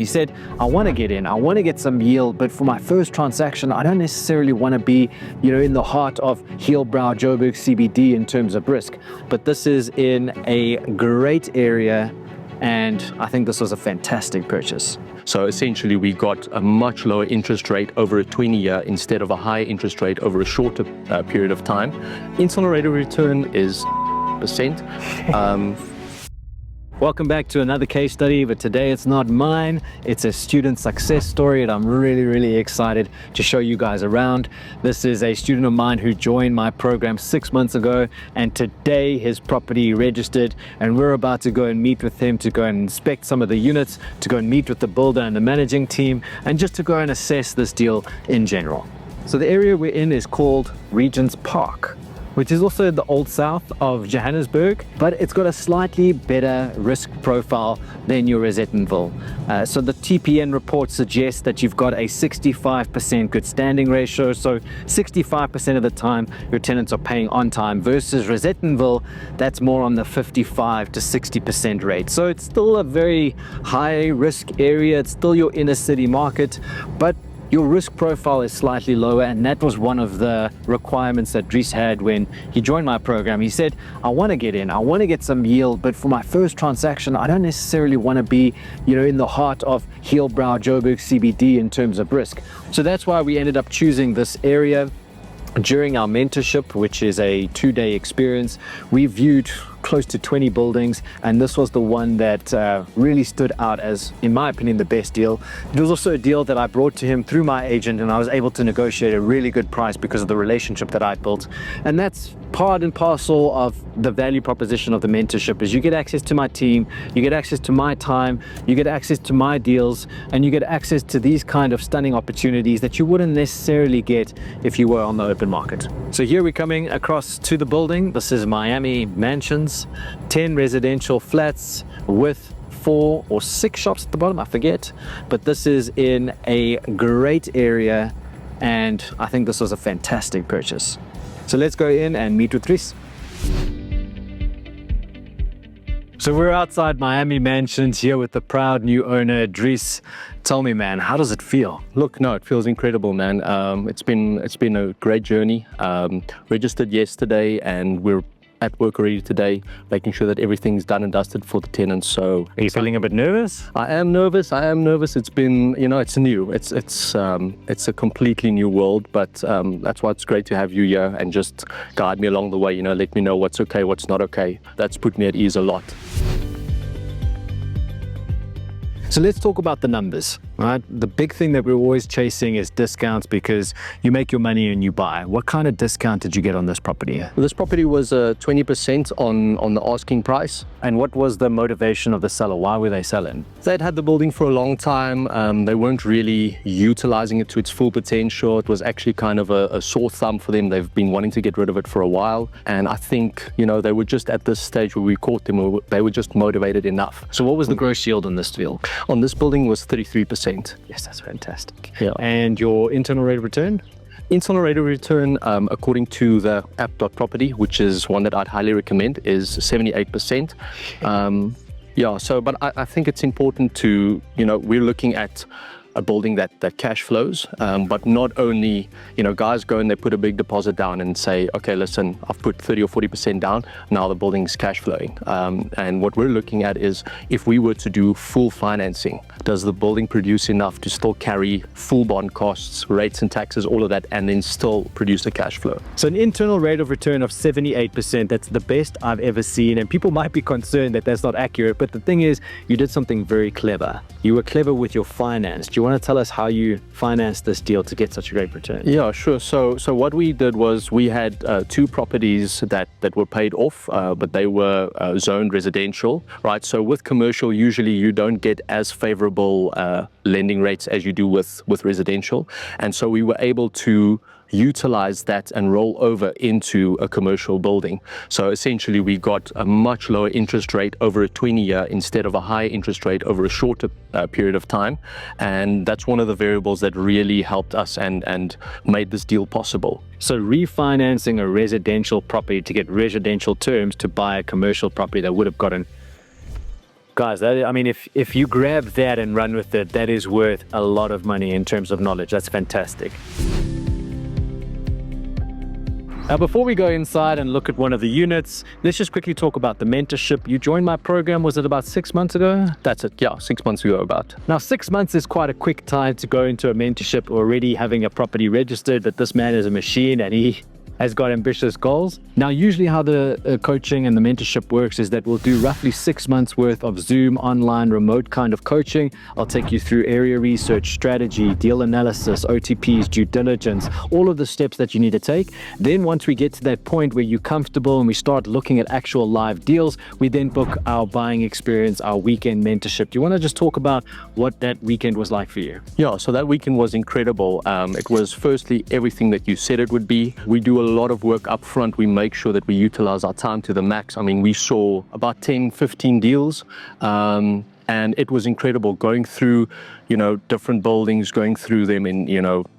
He said, I want to get in, I want to get some yield, but for my first transaction, I don't necessarily want to be, in the heart of Heilbrow, Joburg, CBD in terms of risk. But this is in a great area, and I think this was a fantastic purchase. So essentially we got a much lower interest rate over a 20-year instead of a high interest rate over a shorter period of time. Internal rate of return is percent. Welcome back to another case study, but today it's not mine. It's a student success story, and I'm really excited to show you guys around. This is a student of mine who joined my program 6 months ago, and today his property registered, and we're about to go and meet with him to go and inspect some of the units, to go and meet with the builder and the managing team, and just to go and assess this deal in general. So the area we're in is called Regent's Park, which is also the old south of Johannesburg, but it's got a slightly better risk profile than your Rosettenville. So the TPN report suggests that you've got a 65% good standing ratio, so 65% of the time your tenants are paying on time, versus Rosettenville, that's more on the 55 to 60% rate. So it's still a very high risk area, it's still your inner city market, but your risk profile is slightly lower, and that was one of the requirements that Dries had when he joined my program. He said, I want to get in, I want to get some yield, but for my first transaction, I don't necessarily want to be, in the heart of Heilbrow, Joburg, CBD in terms of risk. So that's why we ended up choosing this area. During our mentorship, which is a 2-day experience, we viewed close to 20 buildings, and this was the one that really stood out as, in my opinion, the best deal. It was also a deal that I brought to him through my agent, and I was able to negotiate a really good price because of the relationship that I built. And that's part and parcel of the value proposition of the mentorship, is you get access to my team, you get access to my time, you get access to my deals, and you get access to these kind of stunning opportunities that you wouldn't necessarily get if you were on the open market. So here we're coming across to the building. This is Miami Mansions, 10 residential flats with 4 or 6 shops at the bottom, I forget, but this is in a great area, and I think this was a fantastic purchase. So let's go in and meet with Dries. So we're outside Miami Mansions here with the proud new owner, Dries. Tell me, man, how does it feel? Look, no, it feels incredible, man. It's been a great journey. Registered yesterday, and we're at work already today, making sure that everything's done and dusted for the tenants. So are you feeling a bit nervous? I am nervous. It's been, it's new. It's a completely new world, but that's why it's great to have you here and just guide me along the way, let me know what's okay, what's not okay. That's put me at ease a lot. So let's talk about the numbers, right? The big thing that we're always chasing is discounts, because you make your money and you buy. What kind of discount did you get on this property? Well, this property was 20% on the asking price. And what was the motivation of the seller? Why were they selling? They'd had the building for a long time. They weren't really utilizing it to its full potential. It was actually kind of a sore thumb for them. They've been wanting to get rid of it for a while. And I think, they were just at this stage where we caught them, they were just motivated enough. So what was the gross yield on this deal? On this building was 33%. Yes, that's fantastic. Yeah. And your internal rate of return? Internal rate of return, according to the app.property, which is one that I'd highly recommend, is 78%. But I think it's important to, we're looking at a building that cash flows, but not only, guys go and they put a big deposit down and say, okay, listen, I've put 30 or 40% down, now the building's cash flowing. And what we're looking at is, if we were to do full financing, does the building produce enough to still carry full bond costs, rates and taxes, all of that, and then still produce a cash flow? So an internal rate of return of 78%, that's the best I've ever seen. And people might be concerned that that's not accurate, but the thing is, you did something very clever. You were clever with your finance. Do you want to tell us how you financed this deal to get such a great return? Yeah, sure. So what we did was, we had 2 properties that were paid off, but they were zoned residential, right? So with commercial, usually you don't get as favorable lending rates as you do with residential. And so we were able to utilize that and roll over into a commercial building. So essentially we got a much lower interest rate over a 20-year instead of a high interest rate over a shorter period of time. And that's one of the variables that really helped us and made this deal possible. So refinancing a residential property to get residential terms to buy a commercial property that would have gotten Guys, I mean, if you grab that and run with it, that is worth a lot of money in terms of knowledge. That's fantastic. Now, before we go inside and look at one of the units, let's just quickly talk about the mentorship. You joined my program, was it about 6 months ago? That's it, yeah, 6 months ago about. Now, 6 months is quite a quick time to go into a mentorship already having a property registered, but this man is a machine and he has got ambitious goals. Now, usually how the coaching and the mentorship works is that we'll do roughly 6 months worth of Zoom, online, remote kind of coaching. I'll take you through area research, strategy, deal analysis, OTPs, due diligence, all of the steps that you need to take. Then once we get to that point where you're comfortable and we start looking at actual live deals, we then book our buying experience, our weekend mentorship. Do you want to just talk about what that weekend was like for you? Yeah, so that weekend was incredible. It was firstly everything that you said it would be. We do a lot of work up front. We make sure that we utilize our time to the max. I mean, we saw about 10, 15 deals, and it was incredible going through, different buildings, going through them in,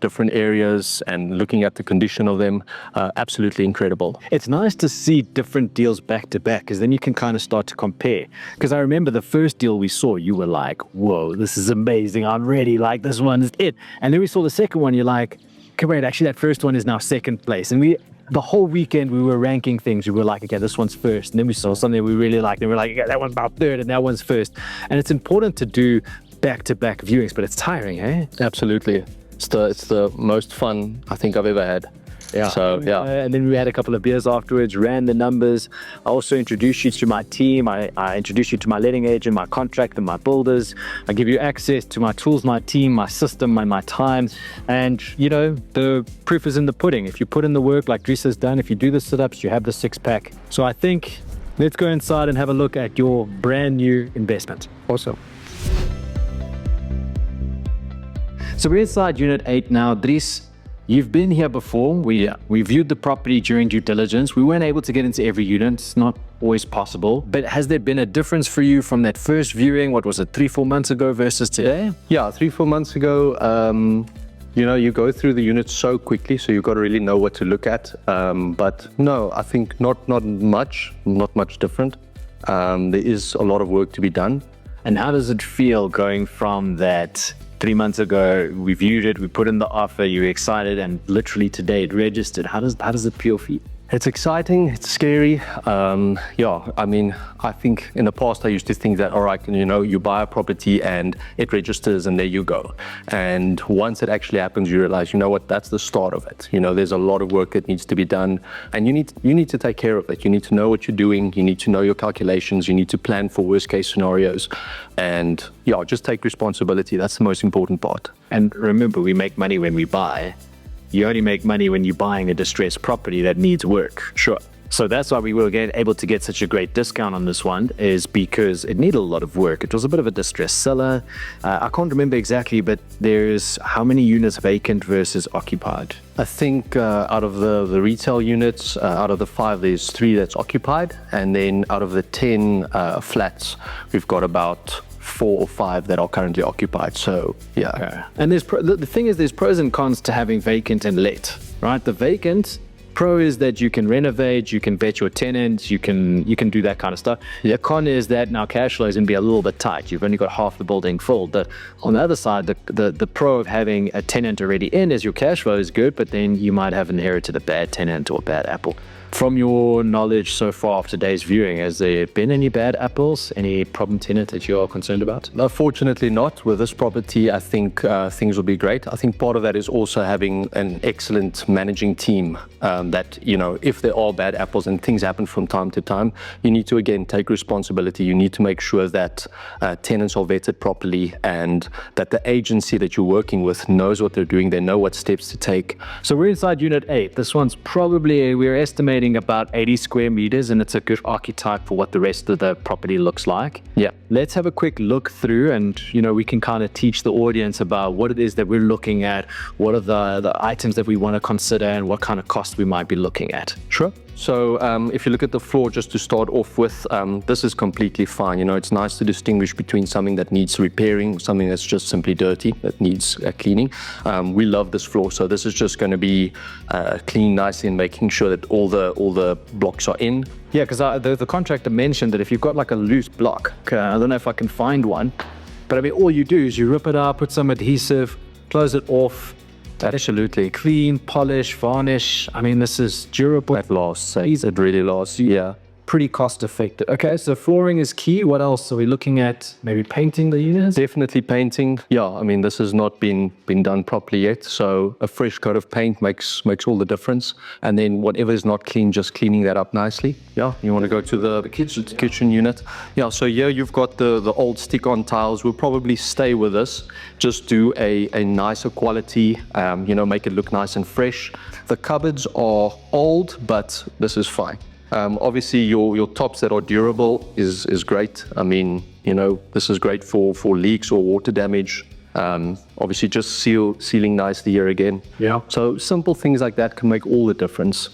different areas and looking at the condition of them. Absolutely incredible. It's nice to see different deals back to back, because then you can kind of start to compare. Because I remember the first deal we saw, you were like, whoa, this is amazing. I'm ready. Like, this one is it. And then we saw the second one. You're like, okay, wait, actually that first one is now second place. And the whole weekend we were ranking things. We were like, okay, this one's first. And then we saw something we really liked. And we were like, okay, that one's about third and that one's first. And it's important to do back-to-back viewings, but it's tiring, eh? Absolutely. It's the most fun I think I've ever had. Yeah. So, yeah. And then we had a couple of beers afterwards, ran the numbers. I also introduced you to my team. I introduced you to my letting agent, my contractor, my builders. I give you access to my tools, my team, my system, and my time. And, the proof is in the pudding. If you put in the work like Dries has done, if you do the sit-ups, you have the six-pack. So I think let's go inside and have a look at your brand new investment. Awesome. So we're inside Unit 8 now. Dries, you've been here before. We viewed the property during due diligence. We weren't able to get into every unit. It's not always possible. But has there been a difference for you from that first viewing? What was it, 3-4 months ago versus today? Yeah, 3-4 months ago, you go through the units so quickly, so you've got to really know what to look at. But no, I think not much different. There is a lot of work to be done. And how does it feel going from that 3 months ago, we viewed it, we put in the offer, you were excited, and literally today it registered? How does it feel for you? It's exciting, it's scary. I think in the past I used to think that, all right, you buy a property and it registers and there you go. And once it actually happens, you realize, that's the start of it. There's a lot of work that needs to be done, and you need to take care of it. You need to know what you're doing. You need to know your calculations. You need to plan for worst case scenarios, and just take responsibility. That's the most important part. And remember, we make money when we buy. You only make money when you're buying a distressed property that needs work. Sure. So that's why we were able to get such a great discount on this one, is because it needed a lot of work. It was a bit of a distressed seller. I can't remember exactly, but there's how many units vacant versus occupied? I think out of the retail units, out of the 5, there's 3 that's occupied. And then out of the 10 flats, we've got about 4 or 5 that are currently occupied. So yeah. Okay. And the thing is, there's pros and cons to having vacant and let, right? The vacant pro is that you can renovate, you can vet your tenants, you can do that kind of stuff. The con is that now cash flow is going to be a little bit tight. You've only got half the building full. But on the other side, the pro of having a tenant already in is your cash flow is good, but then you might have inherited a bad tenant or a bad apple. From your knowledge so far of today's viewing, has there been any bad apples, any problem tenant that you are concerned about? Fortunately not. With this property, I think things will be great. I think part of that is also having an excellent managing team that, if there are bad apples and things happen from time to time, you need to, again, take responsibility. You need to make sure that tenants are vetted properly and that the agency that you're working with knows what they're doing. They know what steps to take. So we're inside Unit 8. This one's probably, we're estimating about 80 square meters, and it's a good archetype for what the rest of the property looks like. Yeah. Let's have a quick look through, and we can kind of teach the audience about what it is that we're looking at, what are the items that we want to consider, and what kind of cost we might be looking at. Sure. So if you look at the floor, just to start off with, this is completely fine. You know, it's nice to distinguish between something that needs repairing, something that's just simply dirty, that needs cleaning. We love this floor, so this is just going to be cleaned nicely and making sure that all the blocks are in. Yeah, because the contractor mentioned that if you've got like a loose block, I don't know if I can find one, but I mean, all you do is you rip it out, put some adhesive, close it off. Absolutely. Clean, polish, varnish. I mean, this is durable. It lasts. It really lasts. Yeah. Pretty cost effective. Okay, so flooring is key. What else are we looking at? Maybe painting the units? Definitely painting. Yeah, I mean, this has not been done properly yet, so a fresh coat of paint makes all the difference. And then whatever is not clean, just cleaning that up nicely. Yeah, you want to go to the kitchen unit. Yeah, so here you've got the old stick-on tiles. We'll probably stay with this. Just do a nicer quality, you know, make it look nice and fresh. The cupboards are old, but this is fine. Obviously, your tops that are durable is great. I mean, you know, this is great for leaks or water damage. Obviously, just sealing nicely here again. Yeah. So simple things like that can make all the difference.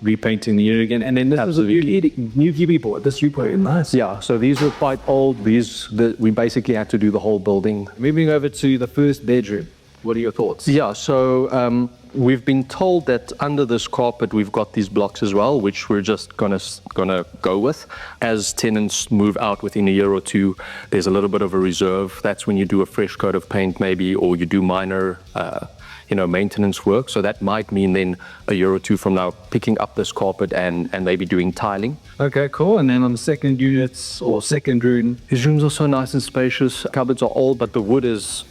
Repainting the unit again. And then this is a new UV board. This UV board is nice. Yeah, so these were quite old. We basically had to do the whole building. Moving over to the first bedroom. What are your thoughts? Yeah, so we've been told that under this carpet we've got these blocks as well, which we're just gonna go with. As tenants move out within a year or two, there's a little bit of a reserve. That's when you do a fresh coat of paint maybe, or you do minor you know, maintenance work. So that might mean then a year or two from now picking up this carpet and maybe doing tiling. Okay, cool. And then on the second units or second room, These rooms are so nice and spacious. Cupboards are old, but the wood is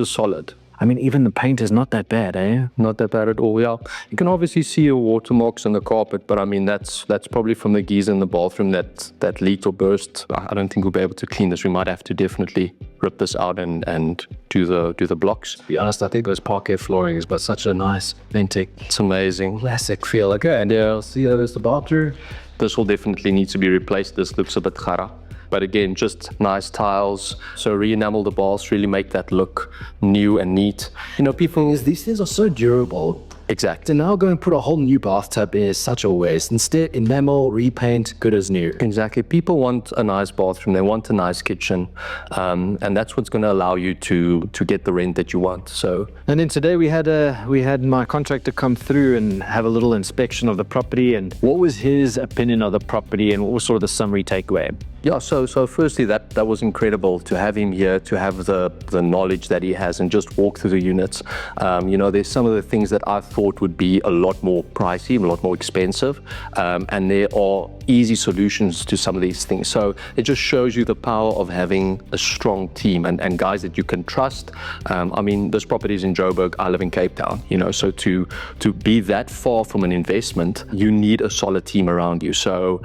solid. I mean, even the paint is not that bad, eh? Not that bad at all, yeah. You can obviously see your watermarks on the carpet, but I mean, that's probably from the geyser in the bathroom that leaked or burst. I don't think we'll be able to clean this. We might have to definitely rip this out and do the blocks. To be honest, I think those parquet flooring has got such a nice, authentic, It's amazing. classic feel. Okay, and I'll see there's the bathroom. This will definitely need to be replaced. This looks a bit khara. But again, just nice tiles. So re-enamel the baths, really make that look new and neat. You know, people... These things are so durable. Exactly. To now go and put a whole new bathtub is such a waste. Instead, enamel, repaint, good as new. Exactly. People want a nice bathroom. They want a nice kitchen. And that's what's going to allow you to get the rent that you want. So... And then today we had my contractor come through and have a little inspection of the property. And what was his opinion of the property and what was sort of the summary takeaway? Yeah, so firstly, that was incredible to have him here, to have the knowledge that he has and just walk through the units. You know, there's some of the things that I thought would be a lot more pricey, a lot more expensive, and there are easy solutions to some of these things. So it just shows you the power of having a strong team and guys that you can trust. I mean, this property is in Joburg, I live in Cape Town, you know, so to be that far from an investment, you need a solid team around you. So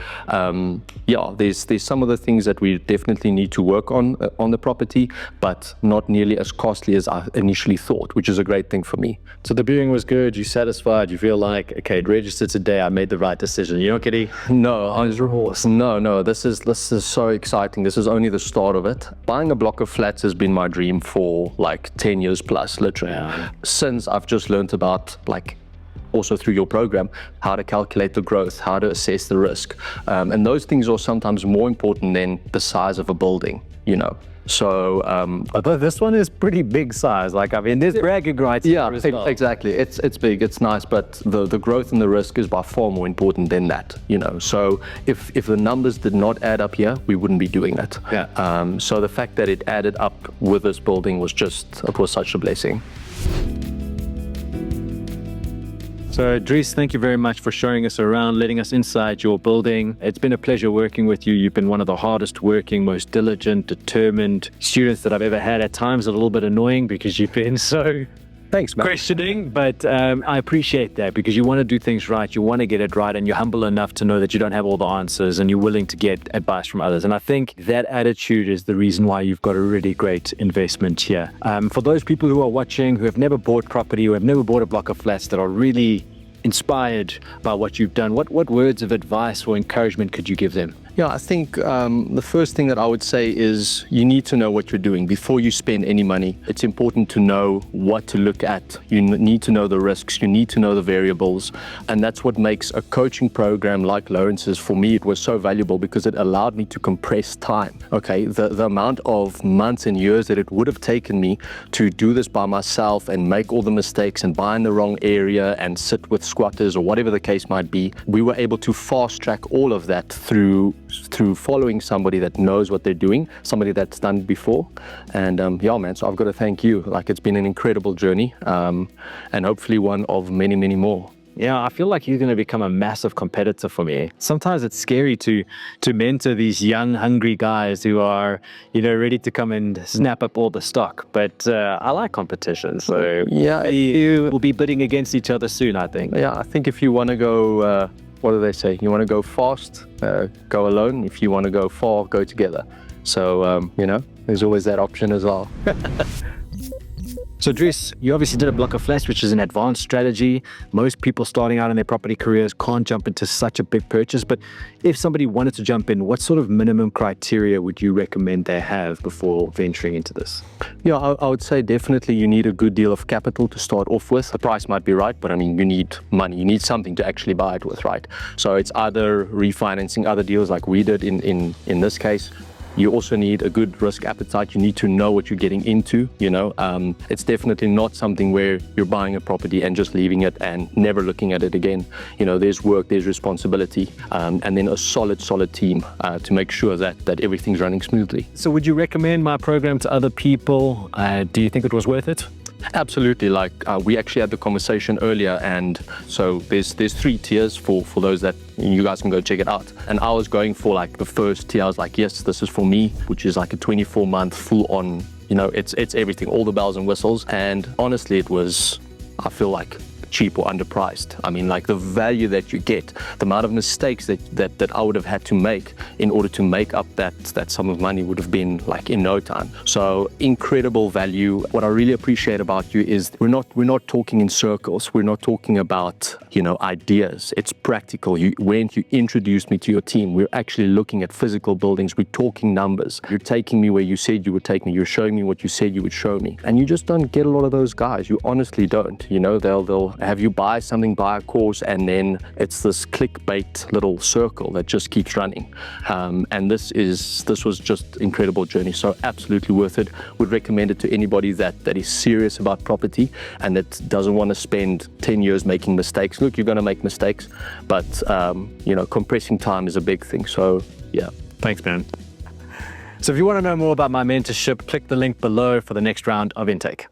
yeah, there's some of the things that we definitely need to work on the property, but not nearly as costly as I initially thought, which is a great thing for me. So the viewing was good, you satisfied, you feel like, okay, it registered today, I made the right decision. You're not getting... No, no, this is so exciting. This is only the start of it. Buying a block of flats has been my dream for like 10 years plus, literally. Yeah. Since I've just learned about, like, also through your program, how to calculate the growth, how to assess the risk. And those things are sometimes more important than the size of a building, you know. So, although this one is pretty big size, like, I mean, there's bragging rights. Yeah, as well. exactly. It's big, it's nice, but the growth and the risk is by far more important than that, you know. So if the numbers did not add up here, we wouldn't be doing that. Yeah. So the fact that it added up with this building was such a blessing. So, Dries, thank you very much for showing us around, letting us inside your building. It's been a pleasure working with you. You've been one of the hardest working, most diligent, determined students that I've ever had. At times a little bit annoying because you've been so Thanks, man. questioning, but I appreciate that because you want to do things right, you want to get it right, and you're humble enough to know that you don't have all the answers and you're willing to get advice from others. And I think that attitude is the reason why you've got a really great investment here. For those people who are watching, who have never bought property, who have never bought a block of flats, that are really inspired by what you've done, what words of advice or encouragement could you give them? Yeah, I think the first thing that I would say is you need to know what you're doing before you spend any money. It's important to know what to look at. You need to know the risks, you need to know the variables, and that's what makes a coaching program like Lawrence's, for me, it was so valuable because it allowed me to compress time. Okay, the amount of months and years that it would have taken me to do this by myself and make all the mistakes and buy in the wrong area and sit with squatters or whatever the case might be, we were able to fast track all of that through following somebody that knows what they're doing, somebody that's done it before. And yeah, man, so I've got to thank you. Like, it's been an incredible journey, and hopefully one of many, many more. Yeah, I feel like you're going to become a massive competitor for me. Sometimes it's scary to mentor these young, hungry guys who are, ready to come and snap up all the stock. But I like competition, so yeah, you will be bidding against each other soon, I think. Yeah, I think if you want to go, what do they say? You want to go fast, go alone. If you want to go far, go together. So, there's always that option as well. So Dries, you obviously did a block of flats, which is an advanced strategy. Most people starting out in their property careers can't jump into such a big purchase. But if somebody wanted to jump in, what sort of minimum criteria would you recommend they have before venturing into this? Yeah, I would say definitely you need a good deal of capital to start off with. The price might be right, but I mean, you need money. You need something to actually buy it with, right? So it's either refinancing other deals like we did in this case. You also need a good risk appetite. You need to know what you're getting into, It's definitely not something where you're buying a property and just leaving it and never looking at it again. There's work, there's responsibility, and then a solid team to make sure that everything's running smoothly. So would you recommend my program to other people? Do you think it was worth it? Absolutely. Like we actually had the conversation earlier, and so there's 3 tiers for those that you guys can go check it out. And I was going for like the first tier. I was like, yes, this is for me, which is like a 24-month full on, it's everything, all the bells and whistles. And honestly, it was, I feel like, cheap or underpriced. I mean, like the value that you get, the amount of mistakes that I would have had to make in order to make up that sum of money would have been like in no time. So incredible value. What I really appreciate about you is we're not talking in circles. We're not talking about, ideas. It's practical. When you introduced me to your team, we're actually looking at physical buildings. We're talking numbers. You're taking me where you said you would take me. You're showing me what you said you would show me. And you just don't get a lot of those guys. You honestly don't. They'll have you buy something, buy a course, and then it's this clickbait little circle that just keeps running. And this was just incredible journey. So absolutely worth it. Would recommend it to anybody that is serious about property and that doesn't want to spend 10 years making mistakes. Look, you're going to make mistakes, but compressing time is a big thing. So yeah. Thanks, man. So if you want to know more about my mentorship, click the link below for the next round of intake.